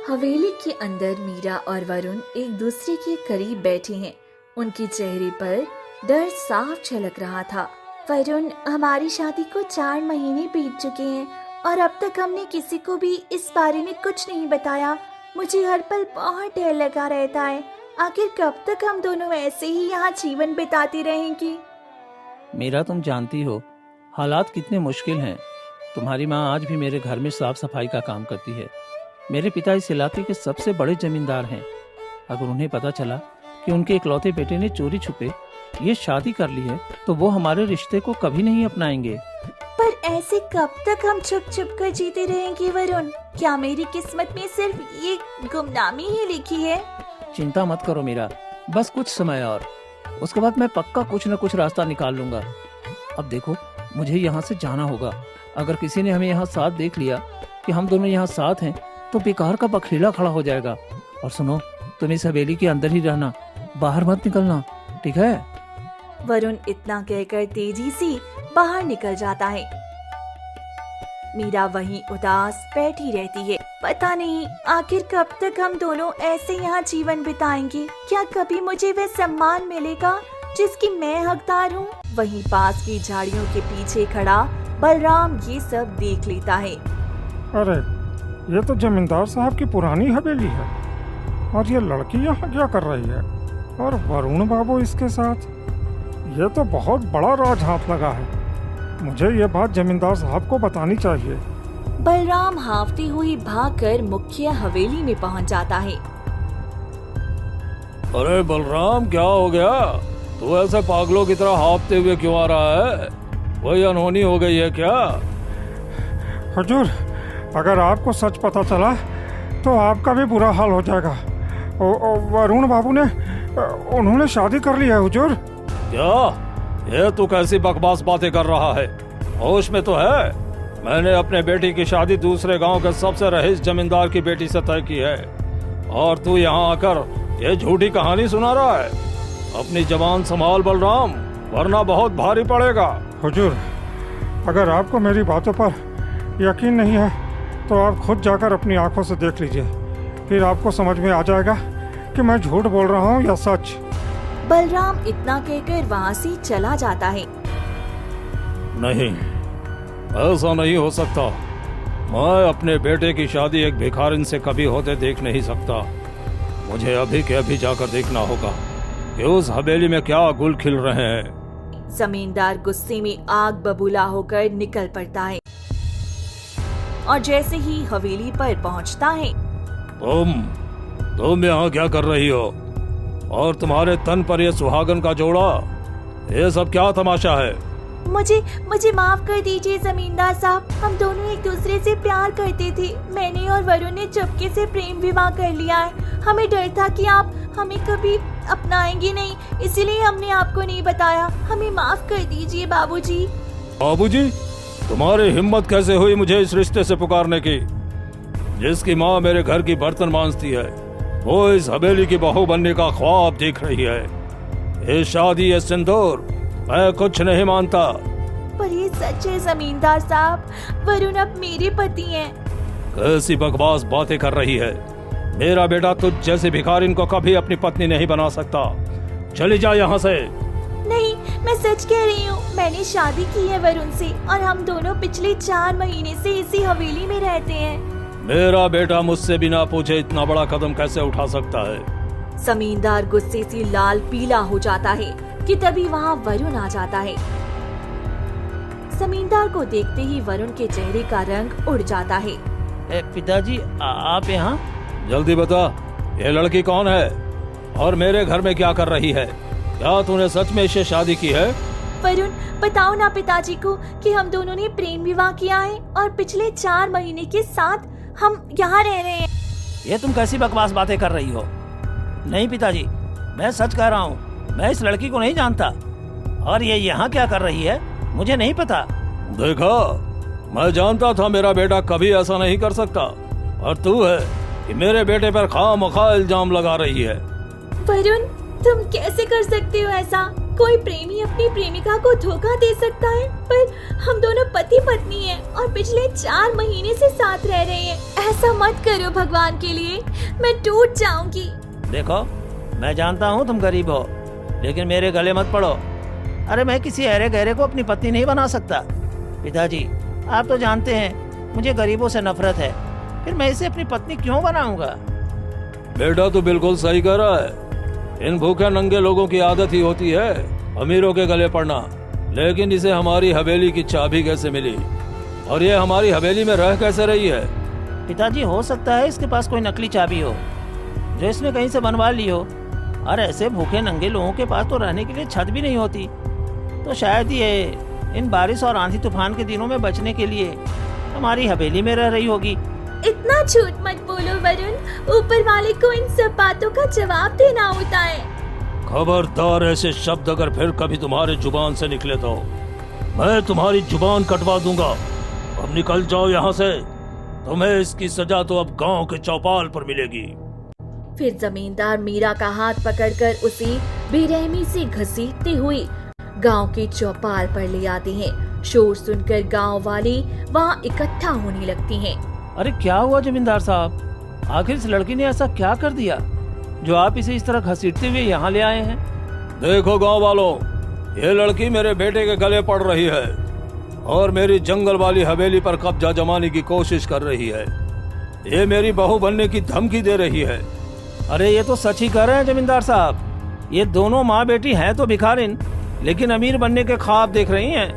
हवेली के अंदर मीरा और वरुण एक दूसरे के करीब बैठे हैं। उनके चेहरे पर डर साफ झलक रहा था। वरुण, हमारी शादी को 4 महीने बीत चुके हैं और अब तक हमने किसी को भी इस बारे में कुछ नहीं बताया। मुझे हर पल बहुत डर लगा रहता है। आखिर कब तक हम दोनों ऐसे ही यहाँ जीवन बिताते रहेंगे? मीरा, तुम जानती हो हालात कितने मुश्किल हैं। तुम्हारी माँ आज भी मेरे घर में साफ सफाई का काम करती है। मेरे पिता इस इलाके के सबसे बड़े जमींदार हैं। अगर उन्हें पता चला कि उनके इकलौते बेटे ने चोरी छुपे ये शादी कर ली है तो वो हमारे रिश्ते को कभी नहीं अपनाएंगे। पर ऐसे कब तक हम छुप छुप कर जीते रहेंगे वरुण? क्या मेरी किस्मत में सिर्फ ये गुमनामी ही लिखी है? चिंता मत करो मीरा, बस कुछ समय और, उसके बाद मैं पक्का कुछ न कुछ रास्ता निकाल लूंगा। अब देखो, मुझे यहाँ से जाना होगा। अगर किसी ने हमें यहाँ साथ देख लिया कि हम दोनों यहाँ साथ हैं तो बेकार का बखेड़ा खड़ा हो जाएगा। और सुनो, तुम इस हवेली के अंदर ही रहना, बाहर मत निकलना, ठीक है? वरुण इतना कहकर तेजी से बाहर निकल जाता है। मीरा वहीं उदास बैठी रहती है। पता नहीं आखिर कब तक हम दोनों ऐसे यहाँ जीवन बिताएंगे। क्या कभी मुझे वह सम्मान मिलेगा जिसकी मैं हकदार हूँ? वहीं पास की झाड़ियों के पीछे खड़ा बलराम ये सब देख लेता है। अरे, ये तो जमींदार साहब की पुरानी हवेली है और ये लड़की यहाँ क्या कर रही है? और वरुण बाबू इसके साथ। ये तो बहुत बड़ा राज हाथ लगा है। मुझे ये बात जमींदार साहब को बतानी चाहिए। बलराम हाफते हुए भागकर मुख्य हवेली में पहुंच जाता है। अरे बलराम, क्या हो गया? तू ऐसे पागलों की तरह हाफते हुए क्यों आ रहा है? कोई अनहोनी हो गई है क्या? हुजूर, अगर आपको सच पता चला तो आपका भी बुरा हाल हो जाएगा। वरुण बाबू ने उन्होंने शादी कर ली है हुजूर। क्या? ये तू कैसी बकवास बातें कर रहा है? होश में तो है? मैंने अपने बेटी की शादी दूसरे गांव के सबसे रईस जमींदार की बेटी से तय की है और तू यहाँ आकर ये झूठी कहानी सुना रहा है। अपनी जबान संभाल बलराम, वरना बहुत भारी पड़ेगा। हुजूर, अगर आपको मेरी बातों पर यकीन नहीं है तो आप खुद जाकर अपनी आंखों से देख लीजिए, फिर आपको समझ में आ जाएगा कि मैं झूठ बोल रहा हूँ या सच। बलराम इतना कहकर वहाँ से चला जाता है। नहीं, ऐसा नहीं हो सकता। मैं अपने बेटे की शादी एक भिखारिन से कभी होते देख नहीं सकता। मुझे अभी के अभी जाकर देखना होगा कि उस हवेली में क्या गुल खिल रहे हैं। जमींदार गुस्से में आग बबूला होकर निकल पड़ता है और जैसे ही हवेली पर पहुंचता है। तुम यहाँ क्या कर रही हो? और तुम्हारे तन पर ये सुहागन का जोड़ा, ये सब क्या तमाशा है? मुझे माफ कर दीजिए जमींदार साहब, हम दोनों एक दूसरे से प्यार करते थे। मैंने और वरुण ने चुपके से प्रेम विवाह कर लिया है। हमें डर था कि आप हमें कभी अपनाएंगे नहीं, इसीलिए हमने आपको नहीं बताया। हमें माफ कर दीजिए बाबूजी। बाबूजी? तुम्हारी हिम्मत कैसे हुई मुझे इस रिश्ते से पुकारने की? जिसकी माँ मेरे घर की बर्तन मांजती है वो इस हवेली की बहू बनने का ख्वाब देख रही है। ये शादी, ये सिंदूर, मैं कुछ नहीं मानता। पर ये सच है जमींदार साहब, वरुण अब मेरे पति हैं। कैसी बकवास बातें कर रही है? मेरा बेटा तुझ जैसे भिखारिन को कभी अपनी पत्नी नहीं बना सकता। चली जा यहाँ से। नहीं, मैं सच कह रही हूँ। मैंने शादी की है वरुण से और हम दोनों पिछले 4 महीने से इसी हवेली में रहते हैं। मेरा बेटा मुझसे बिना पूछे इतना बड़ा कदम कैसे उठा सकता है? जमींदार गुस्से से लाल पीला हो जाता है कि तभी वहाँ वरुण आ जाता है। जमींदार को देखते ही वरुण के चेहरे का रंग उड़ जाता है। पिताजी, आप यहाँ? जल्दी बता, ये लड़की कौन है और मेरे घर में क्या कर रही है? क्या तूने सच में इससे शादी की है? वरुण, बताओ ना पिताजी को कि हम दोनों ने प्रेम विवाह किया है और पिछले 4 महीने के साथ हम यहाँ रह रहे हैं। ये तुम कैसी बकवास बातें कर रही हो? नहीं पिताजी, मैं सच कह रहा हूँ। मैं इस लड़की को नहीं जानता और ये यहाँ क्या कर रही है मुझे नहीं पता। देखा, मैं जानता था मेरा बेटा कभी ऐसा नहीं कर सकता और तू है कि मेरे बेटे पर खामखा इल्जाम लगा रही है। वरुण, तुम कैसे कर सकते हो ऐसा? कोई प्रेमी अपनी प्रेमिका को धोखा दे सकता है, पर हम दोनों पति पत्नी हैं और पिछले 4 महीने से साथ रह रहे हैं। ऐसा मत करो भगवान के लिए, मैं टूट जाऊंगी। देखो, मैं जानता हूँ तुम गरीब हो, लेकिन मेरे गले मत पड़ो। अरे मैं किसी अरे गहरे को अपनी पत्नी नहीं बना सकता। पिताजी, आप तो जानते हैं मुझे गरीबों से नफरत है, फिर मैं इसे अपनी पत्नी क्यों बनाऊंगा? बेटा तो बिल्कुल सही कह रहा है। इन भूखे नंगे लोगों की आदत ही होती है अमीरों के गले पड़ना। लेकिन इसे हमारी हवेली की चाबी कैसे मिली, और ये हमारी हवेली में रह कैसे रही है? पिताजी, हो सकता है इसके पास कोई नकली चाबी हो जो इसने कहीं से बनवा ली हो, और ऐसे भूखे नंगे लोगों के पास तो रहने के लिए छत भी नहीं होती, तो शायद ये इन बारिश और आंधी तूफान के दिनों में बचने के लिए हमारी हवेली में रह रही होगी। इतना झूठ मत बोलो वरुण, ऊपर वाले को इन सब बातों का जवाब देना होता है। खबरदार, ऐसे शब्द अगर फिर कभी तुम्हारे जुबान से निकले तो मैं तुम्हारी जुबान कटवा दूंगा। अब निकल जाओ यहाँ से, तुम्हें इसकी सजा तो अब गांव के चौपाल पर मिलेगी। फिर जमींदार मीरा का हाथ पकड़कर उसे बेरहमी से घसीटते हुए गांव के चौपाल पर ले आते हैं। शोर सुनकर गांव वाले वहां इकट्ठा होने लगते हैं। अरे क्या हुआ जमींदार साहब, आखिर इस लड़की ने ऐसा क्या कर दिया जो आप इसे इस तरह घसीटते हुए यहाँ ले आए हैं? देखो गांव वालों, ये लड़की मेरे बेटे के गले पड़ रही है और मेरी जंगल वाली हवेली पर कब्जा जमाने की कोशिश कर रही है। ये मेरी बहू बनने की धमकी दे रही है। अरे ये तो सच ही कह रहे हैं जमींदार साहब, ये दोनों माँ बेटी हैं तो भिखारिन, लेकिन अमीर बनने के ख्वाब देख रही हैं।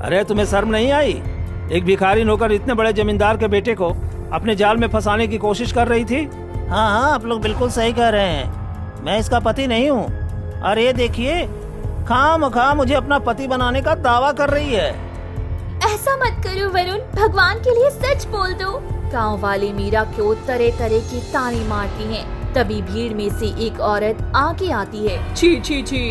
अरे तुम्हें शर्म नहीं आई? एक भिखारिन होकर इतने बड़े जमींदार के बेटे को अपने जाल में फंसाने की कोशिश कर रही थी। हाँ हाँ, आप लोग बिल्कुल सही कह रहे हैं, मैं इसका पति नहीं हूँ। और ये देखिए, खामखा मुझे अपना पति बनाने का दावा कर रही है। ऐसा मत करो वरुण, भगवान के लिए सच बोल दो। गांव वाले मीरा को तरह तरह की ताने मारती हैं। तभी भीड़ में से एक औरत आगे आती है। छी छी छी,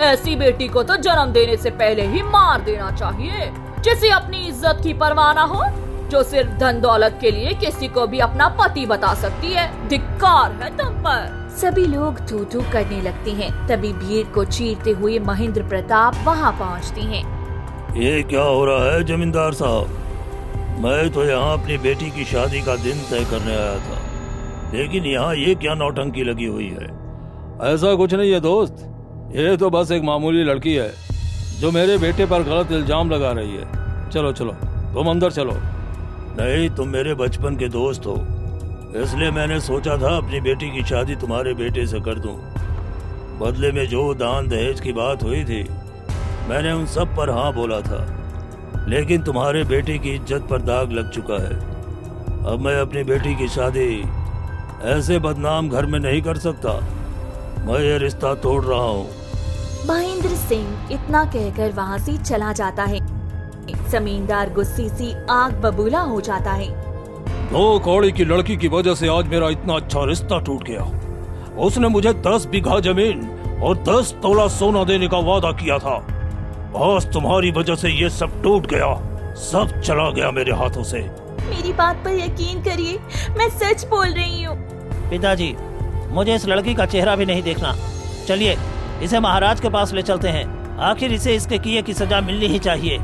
ऐसी बेटी को तो जन्म देने से पहले ही मार देना चाहिए, जिसे अपनी इज्जत की परवाह न हो, जो सिर्फ धन दौलत के लिए किसी को भी अपना पति बता सकती है। धिक्कार है तुम पर। सभी लोग थू थू करने लगते हैं। तभी भीड़ को चीरते हुए महेंद्र प्रताप वहां पहुंचते हैं। ये क्या हो रहा है जमींदार साहब? मैं तो यहाँ अपनी बेटी की शादी का दिन तय करने आया था, लेकिन यहाँ ये क्या नौटंकी लगी हुई है? ऐसा कुछ नहीं है दोस्त, ये तो बस एक मामूली लड़की है जो मेरे बेटे पर गलत इल्जाम लगा रही है। चलो चलो, तुम अंदर चलो। नहीं, तुम मेरे बचपन के दोस्त हो, इसलिए मैंने सोचा था अपनी बेटी की शादी तुम्हारे बेटे से कर दूं। बदले में जो दान दहेज की बात हुई थी, मैंने उन सब पर हाँ बोला था, लेकिन तुम्हारे बेटे की इज्जत पर दाग लग चुका है। अब मैं अपनी बेटी की शादी ऐसे बदनाम घर में नहीं कर सकता। मैं ये रिश्ता तोड़ रहा हूँ। महेंद्र सिंह इतना कहकर वहां से चला जाता है। जमींदार गुस्से से आग बबूला हो जाता है। 2 कौड़ी की लड़की की वजह से आज मेरा इतना अच्छा रिश्ता टूट गया। उसने मुझे 10 बीघा जमीन और 10 तोला सोना देने का वादा किया था। आज तुम्हारी वजह से ये सब टूट गया, सब चला गया मेरे हाथों से। मेरी बात पर यकीन करिए, मैं सच बोल रही हूँ। पिताजी, मुझे इस लड़की का चेहरा भी नहीं देखना। चलिए इसे महाराज के पास ले चलते हैं, आखिर इसे इसके किए की सजा मिलनी ही चाहिए।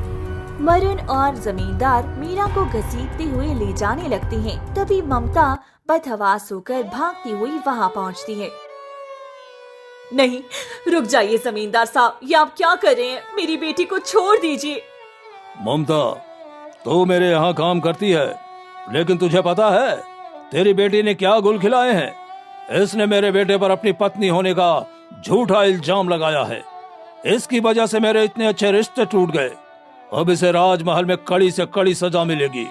वरुण और जमींदार मीरा को घसीटते हुए ले जाने लगते हैं। तभी ममता बदहवास होकर भागती हुई वहां पहुंचती है। नहीं, रुक जाइए जमींदार साहब, ये आप क्या कर रहे हैं? मेरी बेटी को छोड़ दीजिए। ममता, तू मेरे यहाँ काम करती है, लेकिन तुझे पता है तेरी बेटी ने क्या गुल खिलाए हैं? इसने मेरे बेटे पर अपनी पत्नी होने का झूठा इल्जाम लगाया है। इसकी वजह से मेरे इतने अच्छे रिश्ते टूट गए। अब इसे राजमहल में कड़ी से कड़ी सजा मिलेगी।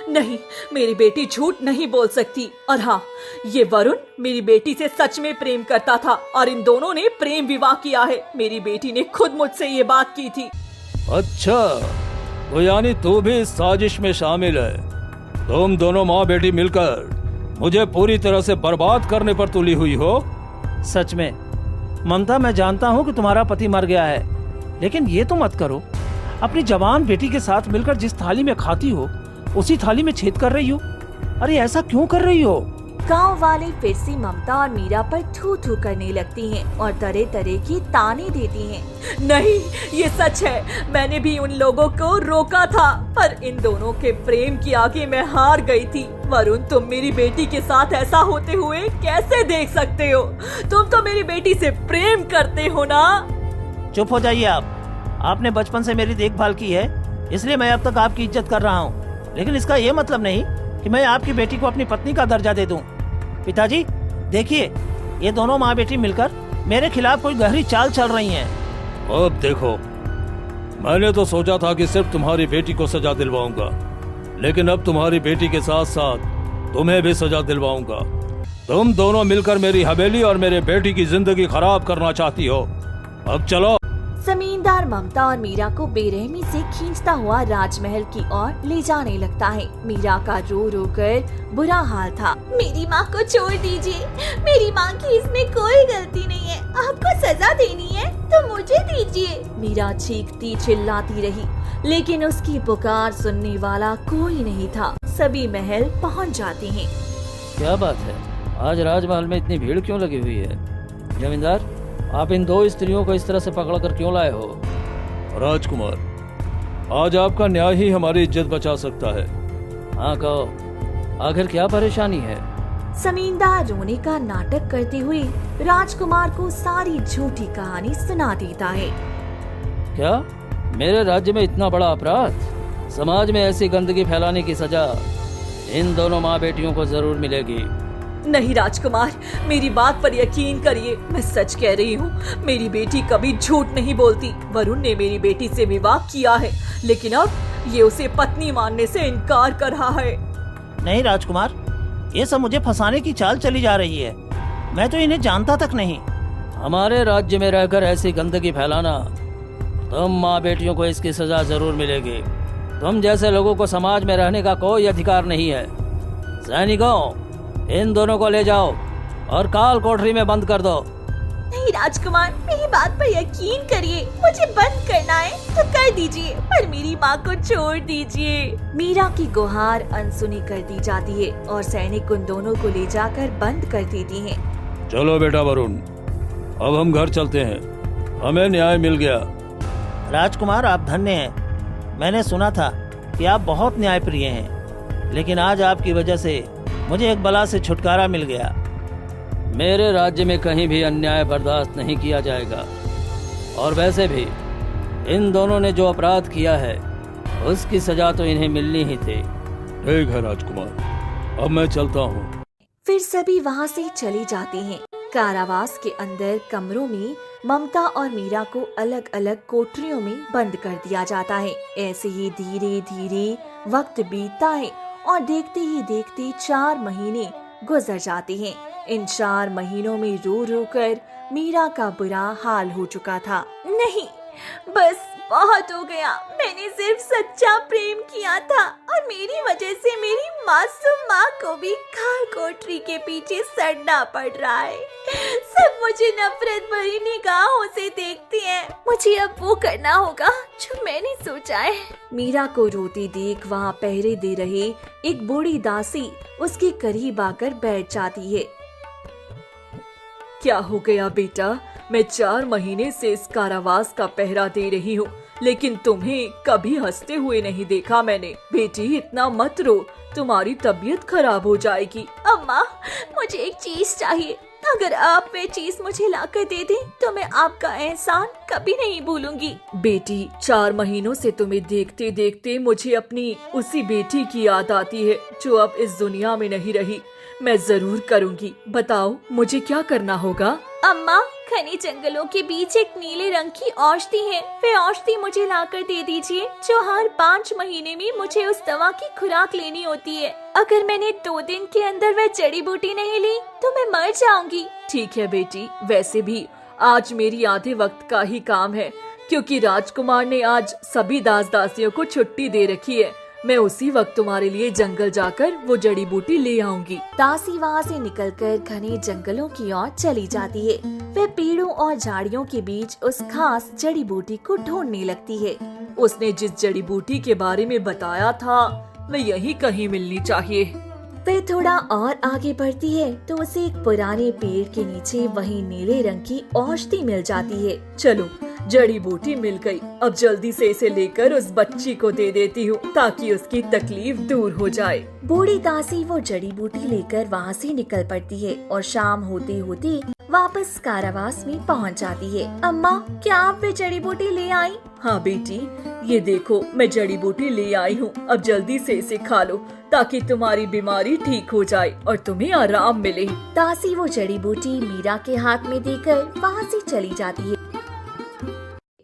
नहीं, मेरी बेटी झूठ नहीं बोल सकती। और हाँ, ये वरुण मेरी बेटी से सच में प्रेम करता था और इन दोनों ने प्रेम विवाह किया है। मेरी बेटी ने खुद मुझसे ये बात की थी। अच्छा, तो यानी तू भी इस साजिश में शामिल है। तुम दोनों माँ बेटी मिलकर मुझे पूरी तरह से बर्बाद करने पर तुली हुई हो। सच में ममता, मैं जानता हूँ कि तुम्हारा पति मर गया है, लेकिन ये तो मत करो। अपनी जवान बेटी के साथ मिलकर जिस थाली में खाती हो, उसी थाली में छेद कर रही हो। अरे ऐसा क्यों कर रही हो? गांव वाले फिर से ममता और मीरा पर थू थू करने लगती हैं और तरह तरह के ताने देती हैं। नहीं, ये सच है, मैंने भी उन लोगों को रोका था, पर इन दोनों के प्रेम की आगे मैं हार गई थी। वरुण, तुम मेरी बेटी के साथ ऐसा होते हुए कैसे देख सकते हो? तुम तो मेरी बेटी से प्रेम करते हो ना? चुप हो जाइए आप। आपने बचपन से मेरी देखभाल की है, इसलिए मैं अब तक आपकी इज्जत कर रहा हूँ, लेकिन इसका ये मतलब नहीं कि मैं आपकी बेटी को अपनी पत्नी का दर्जा दे दूं। पिताजी, देखिए, ये दोनों माँ बेटी मिलकर मेरे खिलाफ कोई गहरी चाल चल रही हैं। अब देखो, मैंने तो सोचा था कि सिर्फ तुम्हारी बेटी को सजा दिलवाऊंगा, लेकिन अब तुम्हारी बेटी के साथ साथ तुम्हें भी सजा दिलवाऊंगा। तुम दोनों मिलकर मेरी हवेली और मेरे बेटी की जिंदगी खराब करना चाहती हो। अब चलो। जमींदार ममता और मीरा को बेरहमी से खींचता हुआ राजमहल की ओर ले जाने लगता है। मीरा का रो रो कर बुरा हाल था। मेरी माँ को छोड़ दीजिए, मेरी माँ की इसमें कोई गलती नहीं है। आपको सजा देनी है तो मुझे दीजिए। मीरा चीखती चिल्लाती रही, लेकिन उसकी पुकार सुनने वाला कोई नहीं था। सभी महल पहुंच जाते हैं। क्या बात है, आज राजमहल में इतनी भीड़ क्यों लगी हुई है? जमींदार, आप इन दो स्त्रियों को इस तरह से पकड़ कर क्यों लाए हो? राजकुमार, आज आपका न्याय ही हमारी इज्जत बचा सकता है। हाँ कहो, आखिर क्या परेशानी है? जमींदार रोने का नाटक करते हुए राजकुमार को सारी झूठी कहानी सुना देता है। क्या मेरे राज्य में इतना बड़ा अपराध? समाज में ऐसी गंदगी फैलाने की सजा इन दोनों माँ बेटियों को जरूर मिलेगी। नहीं राजकुमार, मेरी बात पर यकीन करिए, मैं सच कह रही हूँ। मेरी बेटी कभी झूठ नहीं बोलती। वरुण ने मेरी बेटी से विवाह किया है, लेकिन अब ये उसे पत्नी मानने से इनकार कर रहा है। नहीं राजकुमार, ये सब मुझे फंसाने की चाल चली जा रही है। मैं तो इन्हें जानता तक नहीं। हमारे राज्य में रहकर ऐसी गंदगी फैलाना, तुम माँ बेटियों को इसकी सजा जरूर मिलेगी। तुम जैसे लोगों को समाज में रहने का कोई अधिकार नहीं है। सैनिकों, इन दोनों को ले जाओ और काल कोठरी में बंद कर दो। नहीं राजकुमार, मेरी बात पर यकीन करिए। मुझे बंद करना है तो कर दीजिए, पर मेरी माँ को छोड़ दीजिए। मीरा की गुहार अनसुनी कर दी जाती है और सैनिक उन दोनों को ले जाकर बंद कर देती हैं। चलो बेटा वरुण, अब हम घर चलते हैं, हमें न्याय मिल गया। राजकुमार, आप धन्य हैं। मैंने सुना था कि आप बहुत न्यायप्रिय हैं, लेकिन आज आपकी वजह से मुझे एक बला से छुटकारा मिल गया। मेरे राज्य में कहीं भी अन्याय बर्दाश्त नहीं किया जाएगा, और वैसे भी इन दोनों ने जो अपराध किया है उसकी सजा तो इन्हें मिलनी ही थी। ठीक है राजकुमार, अब मैं चलता हूँ। फिर सभी वहाँ से चले जाते हैं। कारावास के अंदर कमरों में ममता और मीरा को अलग अलग कोठरियों में बंद कर दिया जाता है। ऐसे ही धीरे धीरे वक्त बीतता है और देखते ही देखते 4 महीने गुजर जाते हैं। इन 4 महीनों में रो रो कर मीरा का बुरा हाल हो चुका था। नहीं, बस बहुत हो गया। मैंने सिर्फ सच्चा प्रेम किया था और मेरी वजह से मेरी मासूम माँ को भी खाल कोठरी के पीछे सड़ना पड़ रहा है। सब मुझे नफरत भरी निगाहों से देखते हैं। मुझे अब वो करना होगा जो मैंने सोचा है। मीरा को रोती देख वहाँ पहरे दे रहे एक बूढ़ी दासी उसके करीब आकर बैठ जाती है। क्या हो गया बेटा? मैं 4 महीने से इस कारावास का पहरा दे रही हूँ, लेकिन तुम्हें कभी हंसते हुए नहीं देखा मैंने। बेटी, इतना मत रो, तुम्हारी तबीयत खराब हो जाएगी। अम्मा, मुझे एक चीज चाहिए। अगर आप वे चीज मुझे लाकर दे दें तो मैं आपका एहसान कभी नहीं भूलूंगी। बेटी, 4 महीनों से तुम्हें देखते देखते मुझे अपनी उसी बेटी की याद आती है जो अब इस दुनिया में नहीं रही। मैं जरूर करूंगी। बताओ, मुझे क्या करना होगा? अम्मा, घने जंगलों के बीच एक नीले रंग की औषधि है। वे औषधि मुझे लाकर दे दीजिए, जो हर 5 महीने में मुझे उस दवा की खुराक लेनी होती है। अगर मैंने 2 दिन के अंदर वह जड़ी बूटी नहीं ली तो मैं मर जाऊंगी। ठीक है बेटी, वैसे भी आज मेरी आधे वक्त का ही काम है, क्योंकि राजकुमार ने आज सभी दास दासियों को छुट्टी दे रखी है। मैं उसी वक्त तुम्हारे लिए जंगल जाकर वो जड़ी बूटी ले आऊंगी। दासी वहाँ से निकलकर घने जंगलों की ओर चली जाती है। वह पेड़ों और झाड़ियों के बीच उस खास जड़ी बूटी को ढूंढने लगती है। उसने जिस जड़ी बूटी के बारे में बताया था वह यहीं कहीं मिलनी चाहिए। वह थोड़ा और आगे बढ़ती है तो उसे एक पुराने पेड़ के नीचे वही नीले रंग की औषधि मिल जाती है। चलो, जड़ी बूटी मिल गई। अब जल्दी से इसे लेकर उस बच्ची को दे देती हूँ ताकि उसकी तकलीफ दूर हो जाए। बूढ़ी दासी वो जड़ी बूटी लेकर वहाँ से निकल पड़ती है और शाम होते होते वापस कारावास में पहुँच जाती है। अम्मा, क्या आप वे जड़ी बूटी ले आई? हाँ बेटी, ये देखो मैं जड़ी बूटी ले आई हूँ। अब जल्दी से इसे खा लो ताकि तुम्हारी बीमारी ठीक हो जाए और तुम्हें आराम मिले। दासी वो जड़ी बूटी मीरा के हाथ में देकर वहाँ से चली जाती है।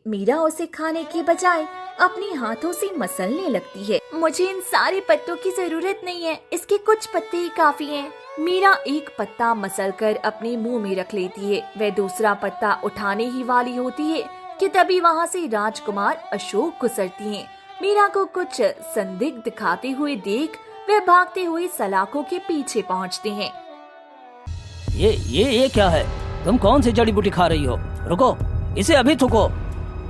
मीरा उसे खाने के बजाय अपने हाथों से मसलने लगती है। मुझे इन सारे पत्तों की जरूरत नहीं है, इसके कुछ पत्ते ही काफी हैं। मीरा एक पत्ता मसलकर अपने मुंह में रख लेती है। वह दूसरा पत्ता उठाने ही वाली होती है कि तभी वहाँ से राजकुमार अशोक गुजरती हैं। मीरा को कुछ संदिग्ध दिखाते हुए देख वह भागते हुए सलाखों के पीछे पहुँचते हैं। ये क्या है? तुम कौन सी जड़ी बूटी खा रही हो? रुको, इसे अभी थूको।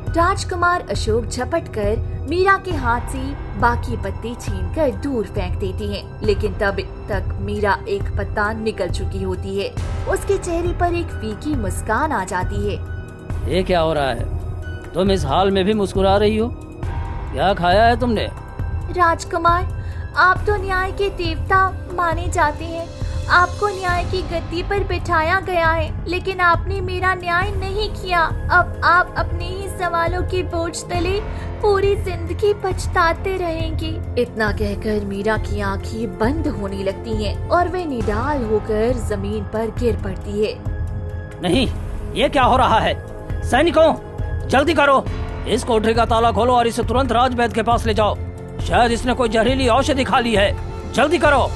राजकुमार अशोक झपट कर मीरा के हाथ से बाकी पत्ते छीनकर दूर फेंक देती हैं, लेकिन तब तक मीरा एक पत्ता निकल चुकी होती है। उसके चेहरे पर एक फीकी मुस्कान आ जाती है। ये क्या हो रहा है? तुम इस हाल में भी मुस्कुरा रही हो? क्या खाया है तुमने? राजकुमार, आप तो न्याय के देवता माने जाते हैं। आपको न्याय की गद्दी पर बिठाया गया है, लेकिन आपने मेरा न्याय नहीं किया। अब आप अपने ही सवालों के बोझ तले पूरी जिंदगी पछताते रहेंगे। इतना कहकर मीरा की आंखें बंद होने लगती हैं और वह निढाल होकर जमीन पर गिर पड़ती है। नहीं, ये क्या हो रहा है? सैनिकों, जल्दी करो, इस कोठरी का ताला खोलो और इसे तुरंत राजवैद्य के पास ले जाओ। शायद इसने कोई जहरीली औषधि खा ली है। जल्दी करो।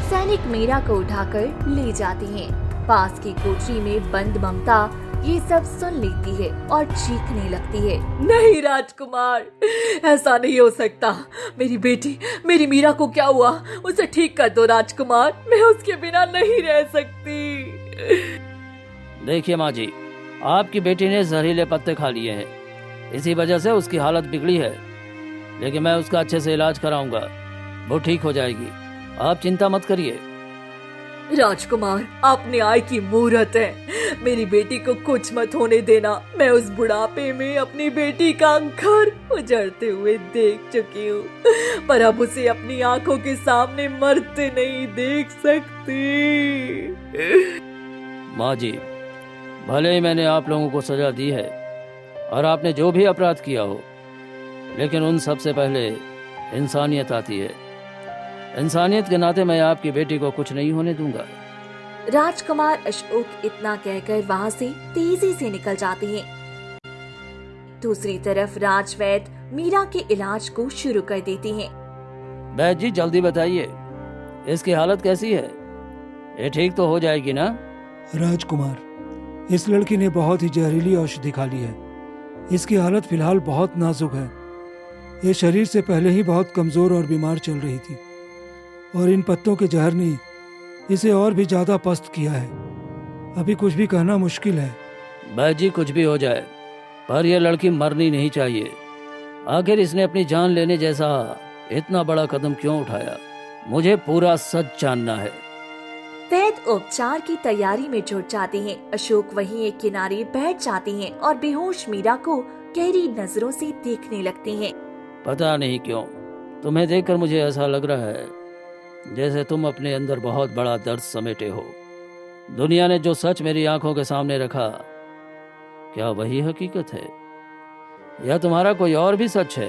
सैनिक मीरा को उठाकर ले जाते हैं। पास की कोठरी में बंद ममता ये सब सुन लेती है और चीखने लगती है। नहीं राजकुमार, ऐसा नहीं हो सकता। मेरी बेटी, मेरी मीरा को क्या हुआ? उसे ठीक कर दो राजकुमार, मैं उसके बिना नहीं रह सकती। देखिए माँ जी, आपकी बेटी ने जहरीले पत्ते खा लिए हैं, इसी वजह से उसकी हालत बिगड़ी है, लेकिन मैं उसका अच्छे से इलाज कराऊंगा, वो ठीक हो जाएगी। आप चिंता मत करिए। राजकुमार, आप न्याय की मूरत हैं। मेरी बेटी को कुछ मत होने देना। मैं उस बुढ़ापे में अपनी बेटी का घर उजड़ते हुए देख चुकी हूँ, पर अब उसे अपनी आंखों के सामने मरते नहीं देख सकती। माँ जी, भले ही मैंने आप लोगों को सजा दी है और आपने जो भी अपराध किया हो, लेकिन उन सब से पहले इंसानियत आती है। इंसानियत के नाते मैं आपकी बेटी को कुछ नहीं होने दूंगा। राजकुमार अशोक इतना कहकर वहाँ से तेजी से निकल जाते हैं। दूसरी तरफ राजवैद्य मीरा के इलाज को शुरू कर देते हैं। वैद्य जी, जल्दी बताइए, इसकी हालत कैसी है? ये ठीक तो हो जाएगी ना? राजकुमार, इस लड़की ने बहुत ही जहरीली औषधि खा ली है। इसकी हालत फिलहाल बहुत नाजुक है। ये शरीर से पहले ही बहुत कमजोर और बीमार चल रही थी, और इन पत्तों के जहर ने इसे और भी ज्यादा पस्त किया है। अभी कुछ भी कहना मुश्किल है। वैद्य जी, कुछ भी हो जाए, पर यह लड़की मरनी नहीं चाहिए। आखिर इसने अपनी जान लेने जैसा इतना बड़ा कदम क्यों उठाया? मुझे पूरा सच जानना है। वैद्य उपचार की तैयारी में जुट जाते हैं। अशोक वहीं एक किनारे बैठ जाते हैं और बेहोश मीरा को गहरी नजरों से देखने लगते हैं। पता नहीं क्यों तुम्हें देखकर मुझे ऐसा लग रहा है जैसे तुम अपने अंदर बहुत बड़ा दर्द समेटे हो। दुनिया ने जो सच मेरी आंखों के सामने रखा, क्या वही हकीकत है या तुम्हारा कोई और भी सच है?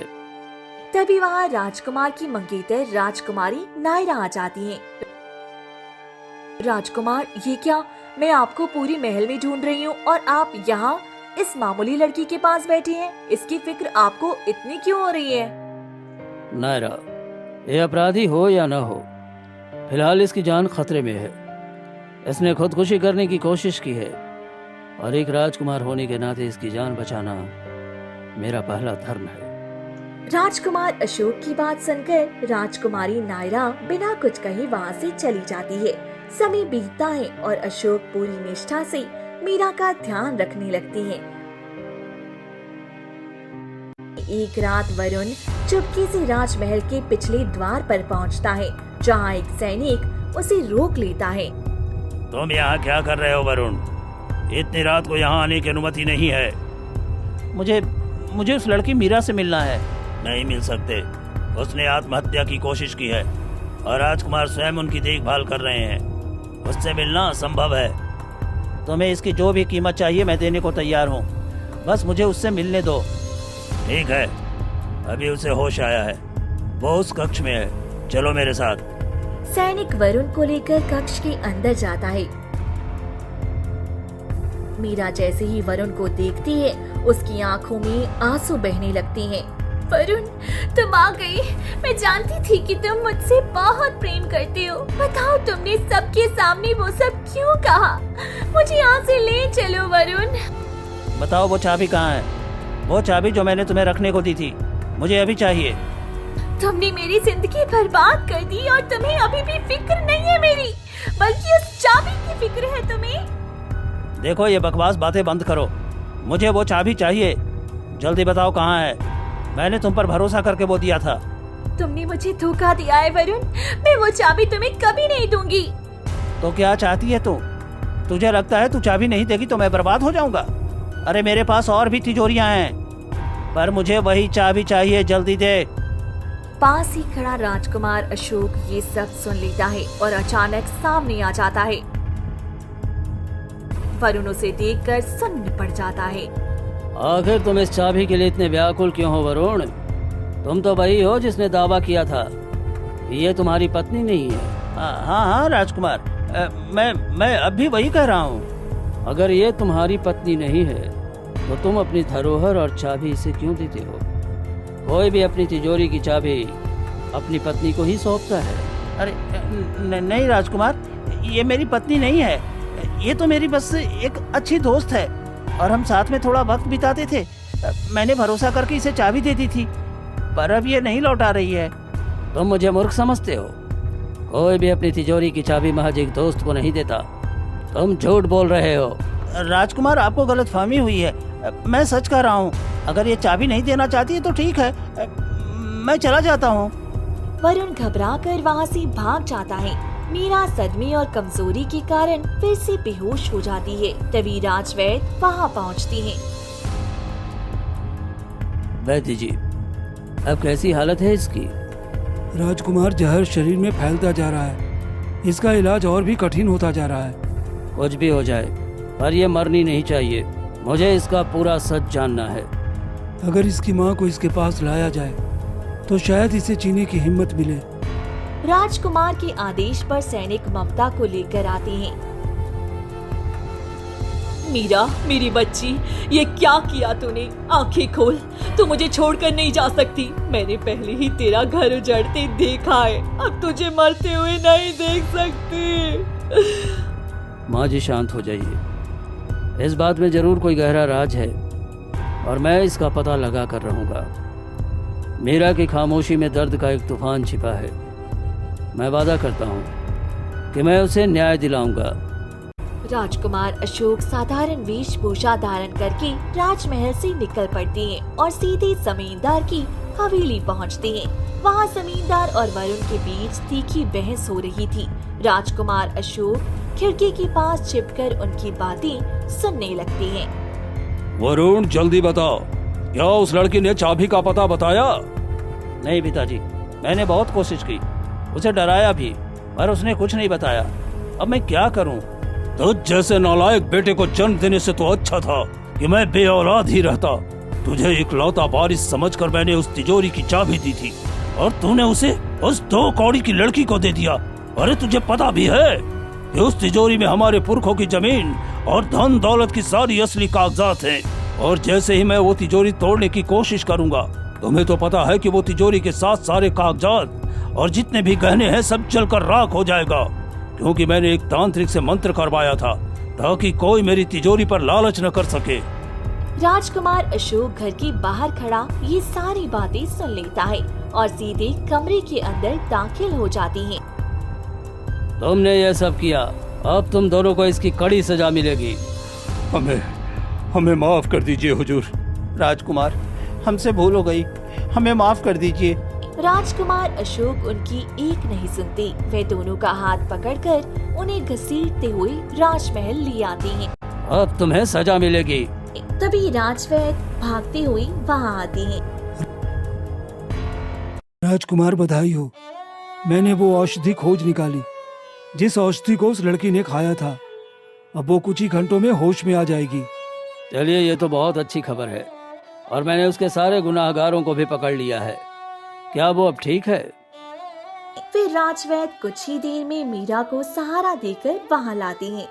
तभी वहाँ राजकुमार की मंगेतर राजकुमारी नायरा आ जाती हैं। राजकुमार, ये क्या? मैं आपको पूरी महल में ढूंढ रही हूँ और आप यहाँ इस मामूली लड़की के पास बैठे हैं। इसकी फिक्र आपको इतनी क्यों हो रही है? नायरा, ये अपराधी हो या ना हो, फिलहाल इसकी जान खतरे में है। इसने खुदकुशी करने की कोशिश की है और एक राजकुमार होने के नाते इसकी जान बचाना मेरा पहला धर्म है। राजकुमार अशोक की बात सुनकर राजकुमारी नायरा बिना कुछ कहे वहाँ से चली जाती है। समय बीतता है और अशोक पूरी निष्ठा से मीरा का ध्यान रखने लगते हैं। एक रात वरुण चुपके से राजमहल के पिछले द्वार पर पहुंचता है। जहाँ एक सैनिक उसे रोक लेता है। तुम यहाँ क्या कर रहे हो वरुण? इतनी रात को यहाँ आने की अनुमति नहीं है। मुझे उस लड़की मीरा से मिलना है। नहीं मिल सकते। उसने आत्महत्या की कोशिश की है और राजकुमार स्वयं उनकी देखभाल कर रहे हैं। उससे मिलना असंभव है। तुम्हें इसकी जो भी कीमत चाहिए मैं देने को तैयार हूँ, बस मुझे उससे मिलने दो। ठीक है, अभी उसे होश आया है, वो उस कक्ष में है, चलो मेरे साथ। सैनिक वरुण को लेकर कक्ष के अंदर जाता है। मीरा जैसे ही वरुण को देखती है, उसकी आंखों में आंसू बहने लगती हैं। वरुण, तुम आ गई। मैं जानती थी कि तुम मुझसे बहुत प्रेम करते हो। बताओ, तुमने सबके सामने वो सब क्यों कहा? मुझे यहाँ से ले चलो वरुण। बताओ वो चाबी कहाँ है? वो चाबी जो मैंने तुम्हें रखने को दी थी, मुझे अभी चाहिए। तुमने मेरी जिंदगी बर्बाद कर दी और तुम्हें अभी भी फिक्र नहीं है मेरी, बल्कि उस चाबी की फिक्र है तुम्हें। देखो ये बकवास बातें बंद करो, मुझे वो चाबी चाहिए। जल्दी बताओ कहाँ है? मैंने तुम पर भरोसा करके वो दिया था। तुमने मुझे धोखा दिया है वरुण। मैं वो चाबी तुम्हें कभी नहीं दूंगी। तो क्या चाहती है तू? तुझे लगता है तू चाबी नहीं देगी तो मैं बर्बाद हो जाऊंगा? अरे मेरे पास और भी तिजोरियां हैं, पर मुझे वही चाबी चाहिए, जल्दी दे। पास ही खड़ा राजकुमार अशोक ये सब सुन लेता है और अचानक सामने आ जाता है। वरुण उसे देखकर सुन्न पड़ जाता है। आखिर तुम इस चाबी के लिए इतने व्याकुल क्यों हो वरुण? तुम तो वही हो जिसने दावा किया था ये तुम्हारी पत्नी नहीं है। हाँ राजकुमार, मैं अभी वही कह रहा हूँ। अगर ये तुम्हारी पत्नी नहीं है तो तुम अपनी धरोहर और चाबी इसे क्यों देते हो? कोई भी अपनी तिजोरी की चाबी अपनी पत्नी को ही सौंपता है। अरे नहीं राजकुमार, ये मेरी पत्नी नहीं है। ये तो मेरी बस एक अच्छी दोस्त है और हम साथ में थोड़ा वक्त बिताते थे। मैंने भरोसा करके इसे चाबी दे दी थी, पर अब ये नहीं लौटा रही है। तुम मुझे मूर्ख समझते हो? कोई भी अपनी तिजोरी की चाबी महज एक दोस्त को नहीं देता। तुम झूठ बोल रहे हो। राजकुमार, आपको गलतफहमी हुई है, मैं सच कह रहा हूँ। अगर ये चाबी नहीं देना चाहती है तो ठीक है, मैं चला जाता हूँ। वरुण घबराकर वहाँ से भाग जाता है। मीरा सदमे और कमजोरी के कारण फिर से बेहोश हो जाती है। तभी राजवैद्य वहाँ पहुँचती हैं। वैद्य जी, अब कैसी हालत है इसकी? राजकुमार, जहर शरीर में फैलता जा रहा है। इसका इलाज और भी कठिन होता जा रहा है। कुछ भी हो जाए, पर ये मरनी नहीं चाहिए। मुझे इसका पूरा सच जानना है। अगर इसकी माँ को इसके पास लाया जाए तो शायद इसे जीने की हिम्मत मिले। राजकुमार के आदेश पर सैनिक ममता को लेकर आते हैं। मीरा, मेरी बच्ची, ये क्या किया तूने? आंखें खोल, तू मुझे छोड़कर नहीं जा सकती। मैंने पहले ही तेरा घर उजड़ते देखा है, अब तुझे मरते हुए नहीं देख सकती। माँ जी शांत हो जाइए। इस बात में जरूर कोई गहरा राज है और मैं इसका पता लगा कर रहूंगा। मीरा की खामोशी में दर्द का एक तूफान छिपा है। मैं वादा करता हूँ कि मैं उसे न्याय दिलाऊंगा। राजकुमार अशोक साधारण वेशभूषा धारण करके राजमहल से निकल पड़ते हैं और सीधे जमींदार की हवेली पहुँचते हैं। वहाँ जमींदार और वरुण के बीच तीखी बहस हो रही थी। राजकुमार अशोक खिड़की के पास छिपकर उनकी बातें सुनने लगते हैं। वरुण, जल्दी बताओ, क्या उस लड़की ने चाबी का पता बताया? नहीं पिताजी, मैंने बहुत कोशिश की, उसे डराया भी, पर उसने कुछ नहीं बताया। अब मैं क्या करूं? तुझ जैसे नालायक बेटे को जन्म देने से तो अच्छा था कि मैं बेऔलाद ही रहता। तुझे इकलौता वारिस समझकर मैंने उस तिजोरी की चाबी दी थी और तूने उसे उस 2 कौड़ी की लड़की को दे दिया। अरे तुझे पता भी है कि उस तिजोरी में हमारे पुरखों की जमीन और धन दौलत की सारी असली कागजात हैं। और जैसे ही मैं वो तिजोरी तोड़ने की कोशिश करूंगा, तुम्हें तो पता है कि वो तिजोरी के साथ सारे कागजात और जितने भी गहने हैं सब जलकर राख हो जाएगा, क्योंकि मैंने एक तांत्रिक से मंत्र करवाया था ताकि कोई मेरी तिजोरी पर लालच न कर सके। राजकुमार अशोक घर के बाहर खड़ा ये सारी बातें सुन लेता है और सीधे कमरे के अंदर दाखिल हो जाती हैं। तुमने यह सब किया, अब तुम दोनों को इसकी कड़ी सजा मिलेगी। हमें माफ कर दीजिए हुजूर। राजकुमार, हमसे भूल हो गई, हमें माफ कर दीजिए। राजकुमार अशोक उनकी एक नहीं सुनते। वे दोनों का हाथ पकड़कर उन्हें घसीटते हुए राजमहल ले आते हैं। अब तुम्हें सजा मिलेगी। तभी राजवैद्य भागते हुए वहाँ आते हैं। राजकुमार बधाई हो, मैंने वो औषधि खोज निकाली जिस औषधि को उस लड़की ने खाया था। अब वो कुछ ही घंटों में होश में आ जाएगी। चलिए, ये तो बहुत अच्छी खबर है और मैंने उसके सारे गुनाहगारों को भी पकड़ लिया है। क्या वो अब ठीक है? फिर राजवैद्य कुछ ही देर में मीरा को सहारा देकर वहाँ लाते हैं।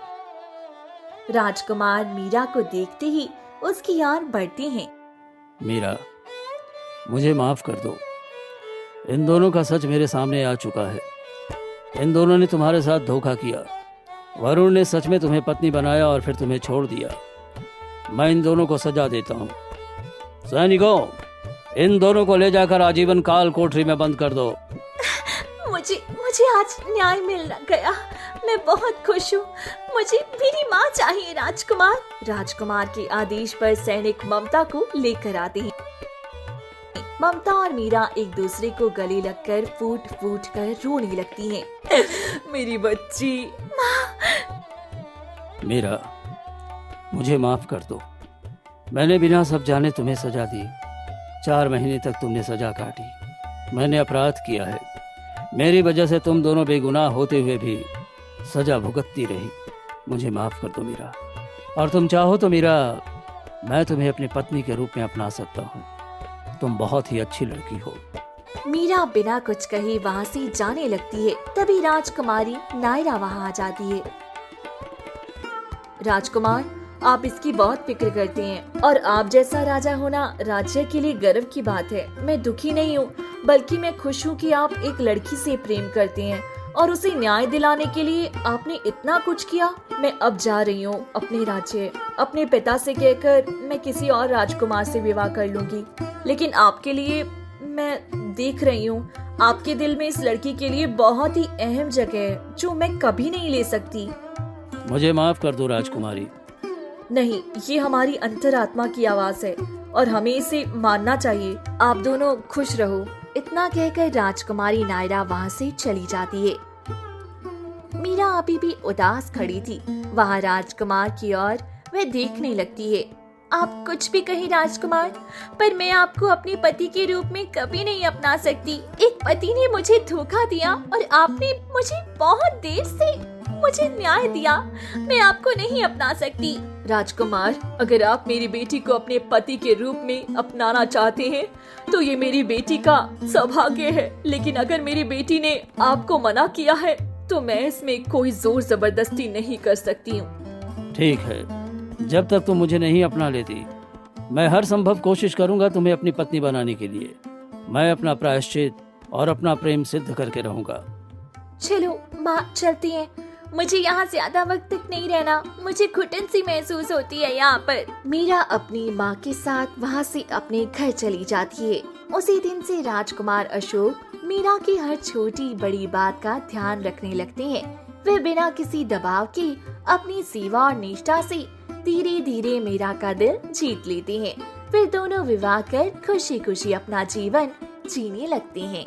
राजकुमार मीरा को देखते ही उसकी ओर बढ़ते हैं। मीरा, मुझे माफ कर दो। इन दोनों का सच मेरे सामने आ चुका है। इन दोनों ने तुम्हारे साथ धोखा किया। वरुण ने सच में तुम्हें पत्नी बनाया और फिर तुम्हें छोड़ दिया। मैं इन दोनों को सजा देता हूँ। सैनिकों, इन दोनों को ले जाकर आजीवन काल कोठरी में बंद कर दो। मुझे आज न्याय मिल गया। मैं बहुत खुश हूँ। मुझे मेरी माँ चाहिए राजकुमार। राजकुमार के आदेश पर सैनिक ममता को लेकर आते हैं। ममता और मीरा एक दूसरे को गले लगकर फूट फूट कर रोने लगती हैं। मेरी बच्ची। मीरा, मुझे माफ कर दो। मैंने बिना सब जाने तुम्हें सजा दी। 4 महीने तक तुमने सजा काटी। मैंने अपराध किया है। मेरी वजह से तुम दोनों बेगुनाह होते हुए भी सजा भुगतती रही। मुझे माफ कर दो मीरा। और तुम चाहो तो मीरा, मैं तुम्हें अपनी पत्नी के रूप में अपना सकता हूँ। तुम बहुत ही अच्छी लड़की हो। मीरा बिना कुछ कहे वहाँ से जाने लगती है। तभी राजकुमारी नायरा वहाँ आ जाती है। राजकुमार, आप इसकी बहुत फिक्र करते हैं और आप जैसा राजा होना राज्य के लिए गर्व की बात है। मैं दुखी नहीं हूँ, बल्कि मैं खुश हूँ कि आप एक लड़की से प्रेम करते हैं और उसे न्याय दिलाने के लिए आपने इतना कुछ किया। मैं अब जा रही हूँ अपने राज्य। अपने पिता से कहकर मैं किसी और राजकुमार से विवाह कर लूंगी, लेकिन आपके लिए मैं देख रही हूँ आपके दिल में इस लड़की के लिए बहुत ही अहम जगह है जो मैं कभी नहीं ले सकती। मुझे माफ कर दो राजकुमारी। नहीं, ये हमारी अंतरात्मा की आवाज है और हमें इसे मानना चाहिए। आप दोनों खुश रहो। इतना कहकर राजकुमारी नायरा वहाँ से चली जाती है। मीरा अभी भी उदास खड़ी थी। वहाँ राजकुमार की ओर वह देखने लगती है। आप कुछ भी कहीं राजकुमार, पर मैं आपको अपने पति के रूप में कभी नहीं अपना सकती। एक पति ने मुझे धोखा दिया और आपने मुझे बहुत देर से मुझे न्याय दिया। मैं आपको नहीं अपना सकती। राजकुमार, अगर आप मेरी बेटी को अपने पति के रूप में अपनाना चाहते हैं तो ये मेरी बेटी का सौभाग्य है, लेकिन अगर मेरी बेटी ने आपको मना किया है तो मैं इसमें कोई जोर जबरदस्ती नहीं कर सकती हूँ। ठीक है, जब तक तुम मुझे नहीं अपना लेती, मैं हर संभव कोशिश करूंगा तुम्हें अपनी पत्नी बनाने के लिए। मैं अपना प्रायश्चित और अपना प्रेम सिद्ध करके रहूंगा। चलो माँ, चलते हैं। मुझे यहाँ ज्यादा वक्त तक नहीं रहना। मुझे घुटन सी महसूस होती है यहाँ पर। मीरा अपनी माँ के साथ वहाँ से अपने घर चली जाती है। उसी दिन से राजकुमार अशोक मीरा की हर छोटी बड़ी बात का ध्यान रखने लगते हैं। वे बिना किसी दबाव के अपनी सेवा और निष्ठा से धीरे धीरे मीरा का दिल जीत लेते हैं। फिर दोनों विवाह कर खुशी खुशी अपना जीवन जीने लगते हैं।